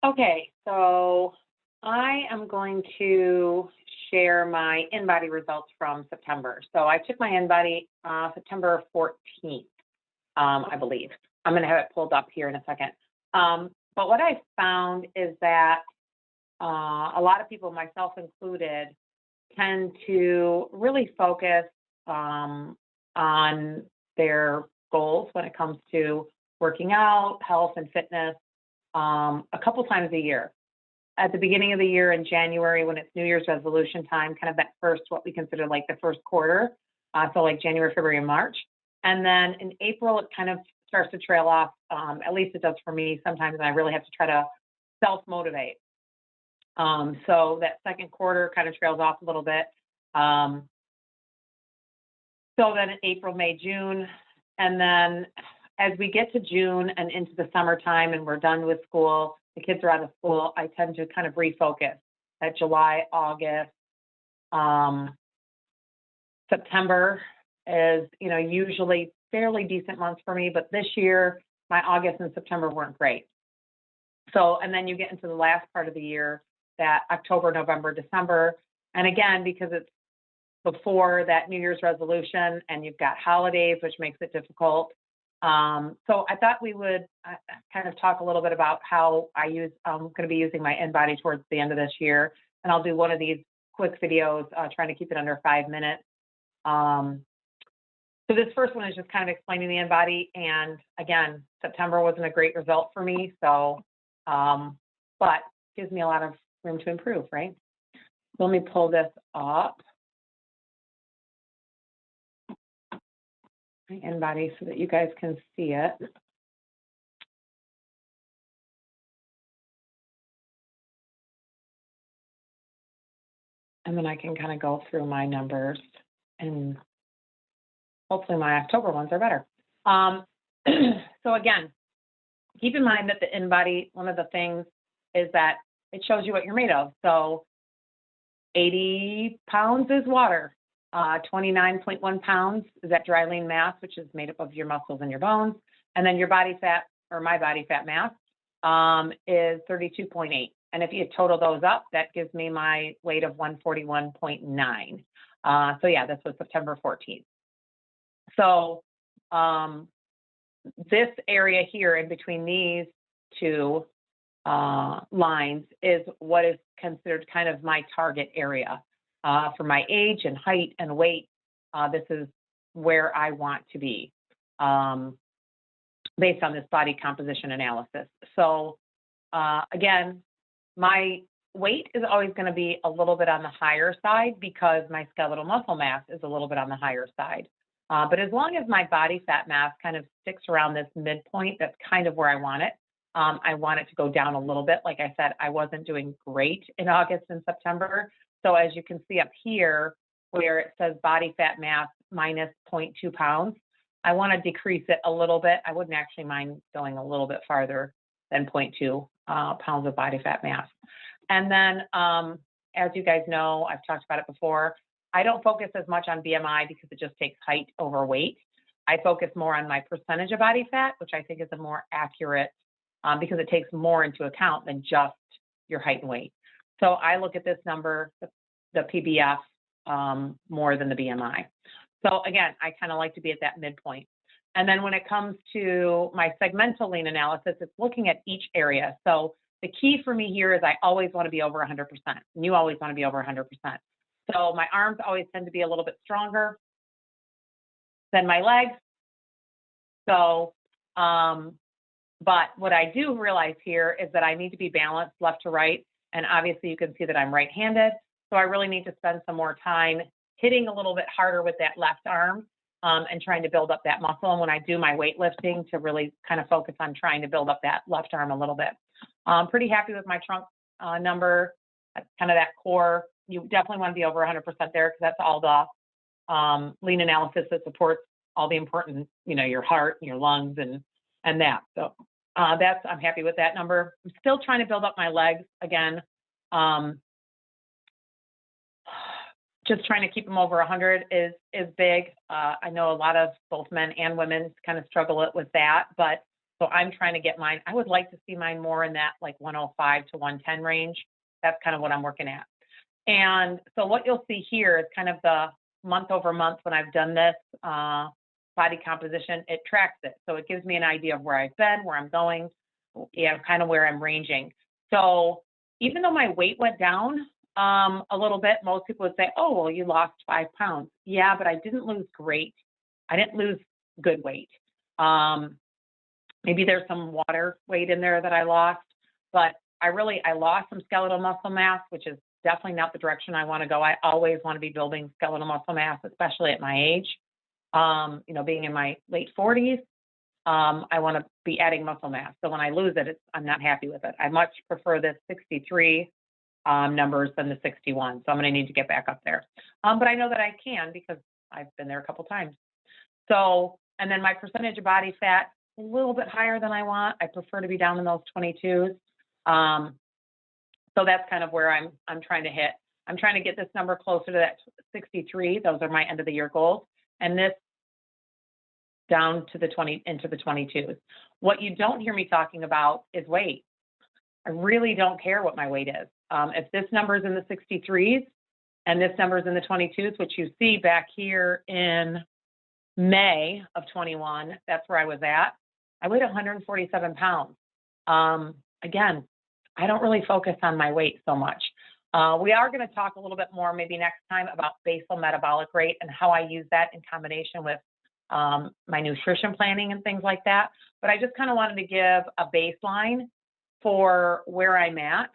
Okay, so I am going to share my InBody results from September. So I took my InBody September 14th, I believe. I'm going to have it pulled up here in a second. But what I found is that a lot of people, myself included, tend to really focus on their goals when it comes to working out, health, and fitness a couple times a year. At the beginning of the year in January, when it's New Year's resolution time, kind of that first, what we consider like the first quarter, so like January, February, and March. And then in April, it kind of starts to trail off. At least it does for me sometimes, and I really have to try to self-motivate. So that second quarter kind of trails off a little bit. So then in April, May, June, and then as we get to June and into the summertime and we're done with school, the kids are out of school, I tend to kind of refocus. That July, August, September is, usually fairly decent months for me, but this year, my August and September weren't great. So, and then you get into the last part of the year, that October, November, December. And again, because it's before that New Year's resolution and you've got holidays, which makes it difficult. So I thought we would kind of talk a little bit about how I'm going to be using my InBody towards the end of this year. And I'll do one of these quick videos, trying to keep it under 5 minutes. So this first one is just kind of explaining the InBody. And again, September wasn't a great result for me. So, but gives me a lot of room to improve, right? Let me pull this up. My InBody so that you guys can see it. And then I can kind of go through my numbers, and hopefully my October ones are better. So again, keep in mind that the InBody, one of the things is that it shows you what you're made of. So 80 pounds is water. 29.1 pounds is that dry lean mass, which is made up of your muscles and your bones. And then your body fat, or my body fat mass, is 32.8. And if you total those up, that gives me my weight of 141.9. So yeah, this was September 14th. So this area here in between these two lines is what is considered kind of my target area. For my age and height and weight, this is where I want to be based on this body composition analysis. So again, my weight is always going to be a little bit on the higher side because my skeletal muscle mass is a little bit on the higher side. But as long as my body fat mass kind of sticks around this midpoint, that's kind of where I want it. I want it to go down a little bit. Like I said, I wasn't doing great in August and September. So as you can see up here, where it says body fat mass minus 0.2 pounds, I want to decrease it a little bit. I wouldn't actually mind going a little bit farther than 0.2 pounds of body fat mass. And then, as you guys know, I've talked about it before, I don't focus as much on BMI because it just takes height over weight. I focus more on my percentage of body fat, which I think is a more accurate, because it takes more into account than just your height and weight. So I look at this number, the PBF, more than the BMI. So again, I kind of like to be at that midpoint. And then when it comes to my segmental lean analysis, it's looking at each area. So the key for me here is I always want to be over 100%. And you always want to be over 100%. So my arms always tend to be a little bit stronger than my legs. So, but what I do realize here is that I need to be balanced left to right. And obviously you can see that I'm right-handed. So I really need to spend some more time hitting a little bit harder with that left arm, and trying to build up that muscle. And when I do my weightlifting, to really kind of focus on trying to build up that left arm a little bit. I'm pretty happy with my trunk number. That's kind of that core. You definitely want to be over 100% there, because that's all the lean analysis that supports all the important, your heart, your lungs, and that. So I'm happy with that number. I'm still trying to build up my legs again. Just trying to keep them over 100 is big. I know a lot of both men and women kind of struggle with that, but So I'm trying to get mine. I would like to see mine more in that like 105 to 110 range. That's kind of what I'm working at. And so what you'll see here is kind of the month over month when I've done this body composition, it tracks it. So it gives me an idea of where I've been, where I'm going, kind of where I'm ranging. So even though my weight went down a little bit, most people would say, oh, well, you lost 5 pounds. Yeah, but I didn't lose great. I didn't lose good weight. Maybe there's some water weight in there that I lost, but I lost some skeletal muscle mass, which is definitely not the direction I want to go. I always want to be building skeletal muscle mass, especially at my age. Being in my late 40s, I want to be adding muscle mass. So when I lose it, I'm not happy with it. I much prefer the 63 numbers than the 61. So I'm going to need to get back up there. But I know that I can because I've been there a couple times. So, and then my percentage of body fat, a little bit higher than I want. I prefer to be down in those 22s. So that's kind of where I'm trying to hit. I'm trying to get this number closer to that 63. Those are my end of the year goals. And this down to the 20 into the 22s. What you don't hear me talking about is weight. I really don't care what my weight is. If this number is in the 63s and this number is in the 22s, which you see back here in May of 21, that's where I was at. I weighed 147 pounds. Again, I don't really focus on my weight so much. We are going to talk a little bit more maybe next time about basal metabolic rate and how I use that in combination with my nutrition planning and things like that. But I just kind of wanted to give a baseline for where I'm at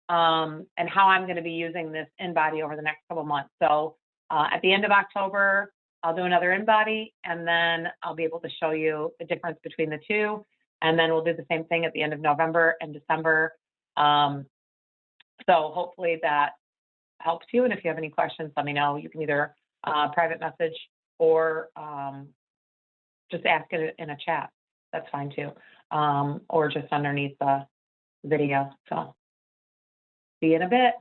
and how I'm going to be using this InBody over the next couple of months. So at the end of October, I'll do another InBody, and then I'll be able to show you the difference between the two. And then we'll do the same thing at the end of November and December. So hopefully that helps you. And if you have any questions, let me know. You can either private message or just ask it in a chat. That's fine too. Or just underneath the video. So see you in a bit.